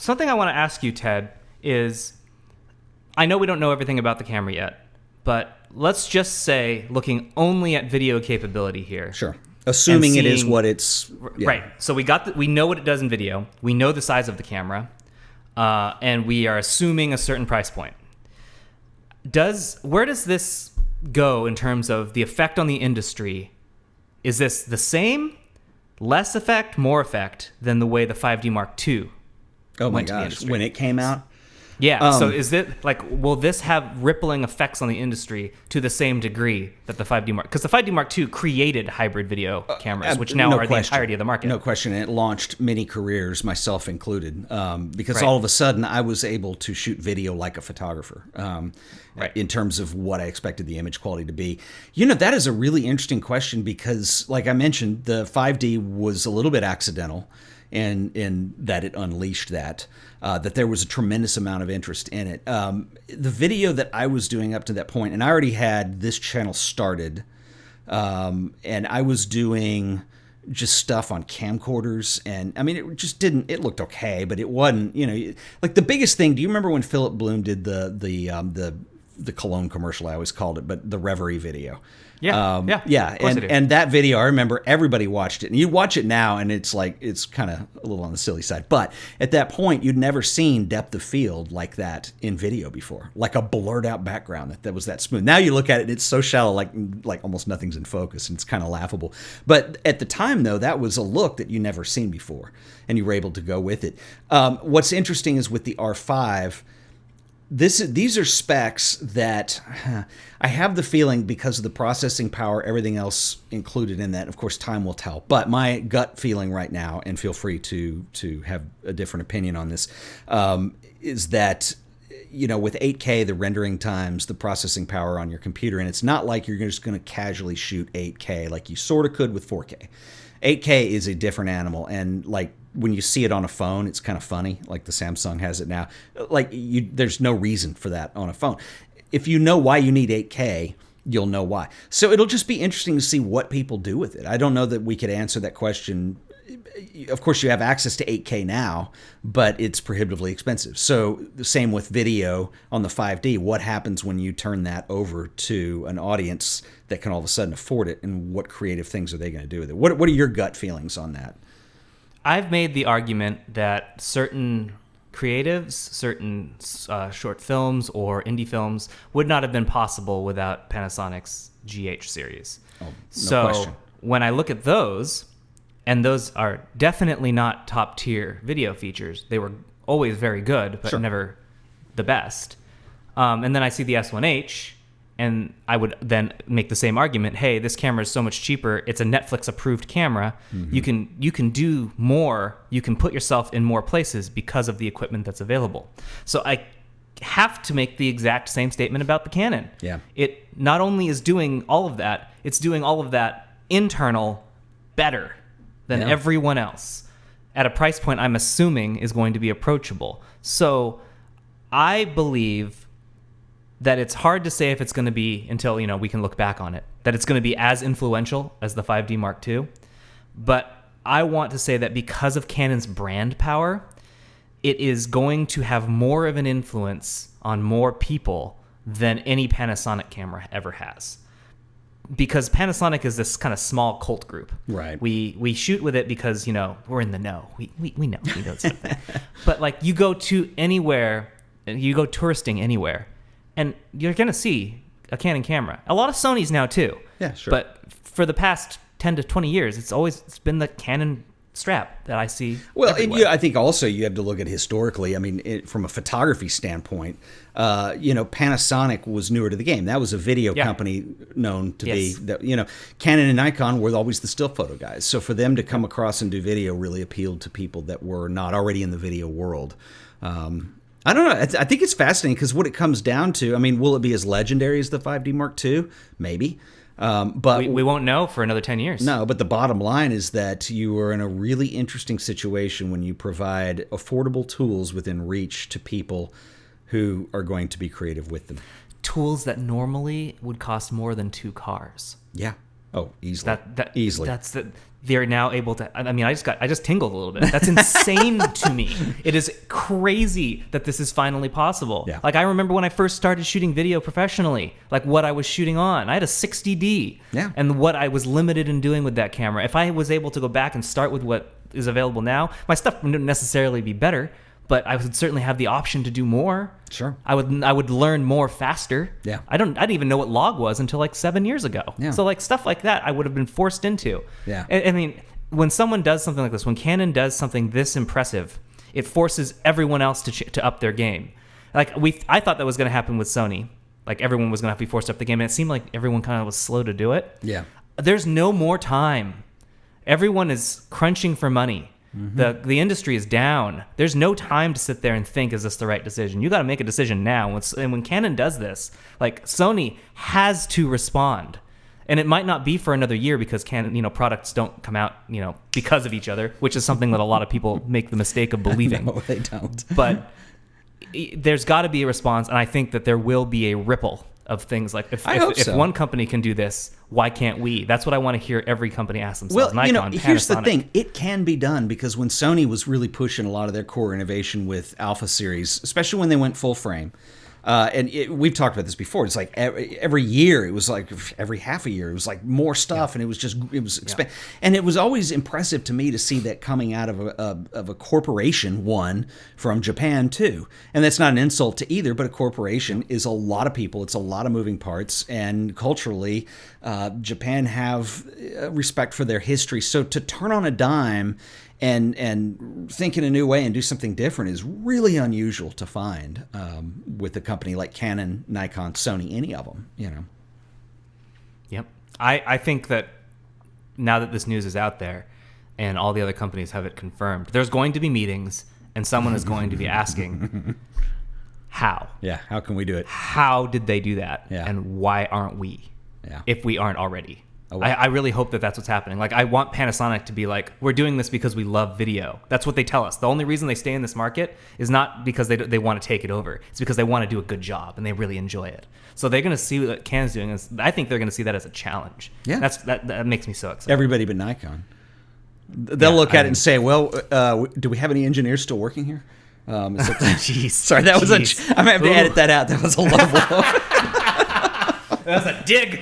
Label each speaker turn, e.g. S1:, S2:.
S1: something I want to ask you, Ted, is I know we don't know everything about the camera yet, but let's just say, looking only at video capability here.
S2: Sure. Assuming it is what it's... Yeah.
S1: Right. So we know what it does in video. We know the size of the camera. And we are assuming a certain price point. Where does this go in terms of the effect on the industry? Is this the same, less effect, more effect than the way the 5D Mark II went to the industry?
S2: When it came out?
S1: Yeah. So is it like, will this have rippling effects on the industry to the same degree that the 5D Mark? Because the 5D Mark II created hybrid video cameras, which now are the entirety of the market.
S2: No question. And it launched many careers, myself included, because all of a sudden I was able to shoot video like a photographer in terms of what I expected the image quality to be. You know, that is a really interesting question because, like I mentioned, the 5D was a little bit accidental. And that it unleashed that there was a tremendous amount of interest in it. The video that I was doing up to that point, and I already had this channel started, and I was doing just stuff on camcorders, and I mean, it looked okay, but it wasn't, like the biggest thing. Do you remember when Philip Bloom did the cologne commercial? I always called it, but the Reverie video.
S1: Yeah.
S2: And that video, I remember everybody watched it. And you watch it now, and it's kind of a little on the silly side. But at that point, you'd never seen depth of field like that in video before, like a blurred out background that was that smooth. Now you look at it, and it's so shallow, like almost nothing's in focus, and it's kind of laughable. But at the time, though, that was a look that you never seen before, and you were able to go with it. What's interesting is with the R5. These are specs that I have the feeling, because of the processing power, everything else included in that, of course, time will tell. But my gut feeling right now, and feel free to have a different opinion on this, is that, with 8K, the rendering times, the processing power on your computer, and it's not like you're just going to casually shoot 8K like you sort of could with 4K. 8K is a different animal, and like, when you see it on a phone, it's kind of funny, like the Samsung has it now. There's no reason for that on a phone. If you know why you need 8K, you'll know why. So it'll just be interesting to see what people do with it. I don't know that we could answer that question. Of course, you have access to 8K now, but it's prohibitively expensive. So the same with video on the 5D. What happens when you turn that over to an audience that can all of a sudden afford it, and what creative things are they going to do with it? What are your gut feelings on that?
S1: I've made the argument that certain creatives, certain short films or indie films would not have been possible without Panasonic's GH series.
S2: Oh, no question.
S1: When I look at those, and those are definitely not top tier video features, they were always very good, but never the best. And then I see the S1H, and I would then make the same argument. Hey, this camera is so much cheaper. It's a Netflix approved camera. Mm-hmm. You can do more. You can put yourself in more places because of the equipment that's available. So I have to make the exact same statement about the Canon.
S2: Yeah.
S1: It not only is doing all of that, it's doing all of that internal better than everyone else at a price point I'm assuming is going to be approachable. So I believe that it's hard to say if it's going to be, until we can look back on it, that it's going to be as influential as the 5D Mark II. But I want to say that because of Canon's brand power, it is going to have more of an influence on more people than any Panasonic camera ever has. Because Panasonic is this kind of small cult group.
S2: Right.
S1: We shoot with it because, we're in the know. We know sort of thing. But like, you go to anywhere, you go touristing anywhere, and you're going to see a Canon camera. A lot of Sonys now, too.
S2: Yeah, sure.
S1: But for the past 10 to 20 years, it's been the Canon strap that I see.
S2: Well, and I think also you have to look at historically. I mean, from a photography standpoint, Panasonic was newer to the game. That was a video company known to be, Canon and Nikon were always the still photo guys. So for them to come across and do video really appealed to people that were not already in the video world. I don't know. I think it's fascinating because what it comes down to, I mean, will it be as legendary as the 5D Mark II? Maybe. But
S1: we won't know for another 10 years.
S2: No, but the bottom line is that you are in a really interesting situation when you provide affordable tools within reach to people who are going to be creative with them.
S1: Tools that normally would cost more than 2 cars.
S2: Yeah. Oh, easily. Easily.
S1: they're now able to. I mean, I just tingled a little bit. That's insane to me. It is crazy that this is finally possible.
S2: Yeah.
S1: Like I remember when I first started shooting video professionally, like what I was shooting on. I had a 60D, and what I was limited in doing with that camera. If I was able to go back and start with what is available now, my stuff wouldn't necessarily be better, but I would certainly have the option to do more.
S2: Sure.
S1: I would learn more faster.
S2: Yeah.
S1: I didn't even know what log was until like 7 years ago.
S2: Yeah.
S1: So like stuff like that I would have been forced into.
S2: Yeah.
S1: I mean, when someone does something like this, when Canon does something this impressive, it forces everyone else to up their game. Like I thought that was going to happen with Sony. Like everyone was going to have to be forced to up the game, and it seemed like everyone kind of was slow to do it.
S2: Yeah.
S1: There's no more time. Everyone is crunching for money. Mm-hmm. The industry is down. There's no time to sit there and think, is this the right decision? You got to make a decision now. And when Canon does this, like Sony has to respond. And it might not be for another year because Canon, products don't come out, because of each other, which is something that a lot of people make the mistake of believing.
S2: No, they don't.
S1: But there's got to be a response, and I think that there will be a ripple of things like if one company can do this, why can't we? That's what I want to hear every company ask themselves.
S2: Well,
S1: Nikon,
S2: here's the
S1: Panasonic.
S2: thing. It can be done because when Sony was really pushing a lot of their core innovation with Alpha series, especially when they went full frame, we've talked about this before. It's like every year, it was like every half a year, it was like more stuff, and it was expanding. And it was always impressive to me to see that coming out of a corporation, one from Japan too. And that's not an insult to either, but a corporation is a lot of people, it's a lot of moving parts, and culturally, Japan have respect for their history. So to turn on a dime and think in a new way and do something different is really unusual to find with a company like Canon, Nikon, Sony, any of them,
S1: Yep. I think that now that this news is out there and all the other companies have it confirmed, there's going to be meetings and someone is going to be asking, how?
S2: Yeah, how can we do it?
S1: How did they do that?
S2: Yeah.
S1: And why aren't we?
S2: Yeah.
S1: If we aren't already.
S2: Oh, wow.
S1: I really hope that that's what's happening. Like, I want Panasonic to be like, we're doing this because we love video. That's what they tell us. The only reason they stay in this market is not because they want to take it over. It's because they want to do a good job and they really enjoy it. So they're going to see what Canon's doing. I think they're going to see that as a challenge.
S2: Yeah.
S1: That makes me so excited.
S2: Everybody but Nikon. They'll look at it and say, well, do we have any engineers still working here?
S1: Jeez.
S2: Sorry, that was I'm going to have to edit that out. That was a low blow.
S1: That was a dig.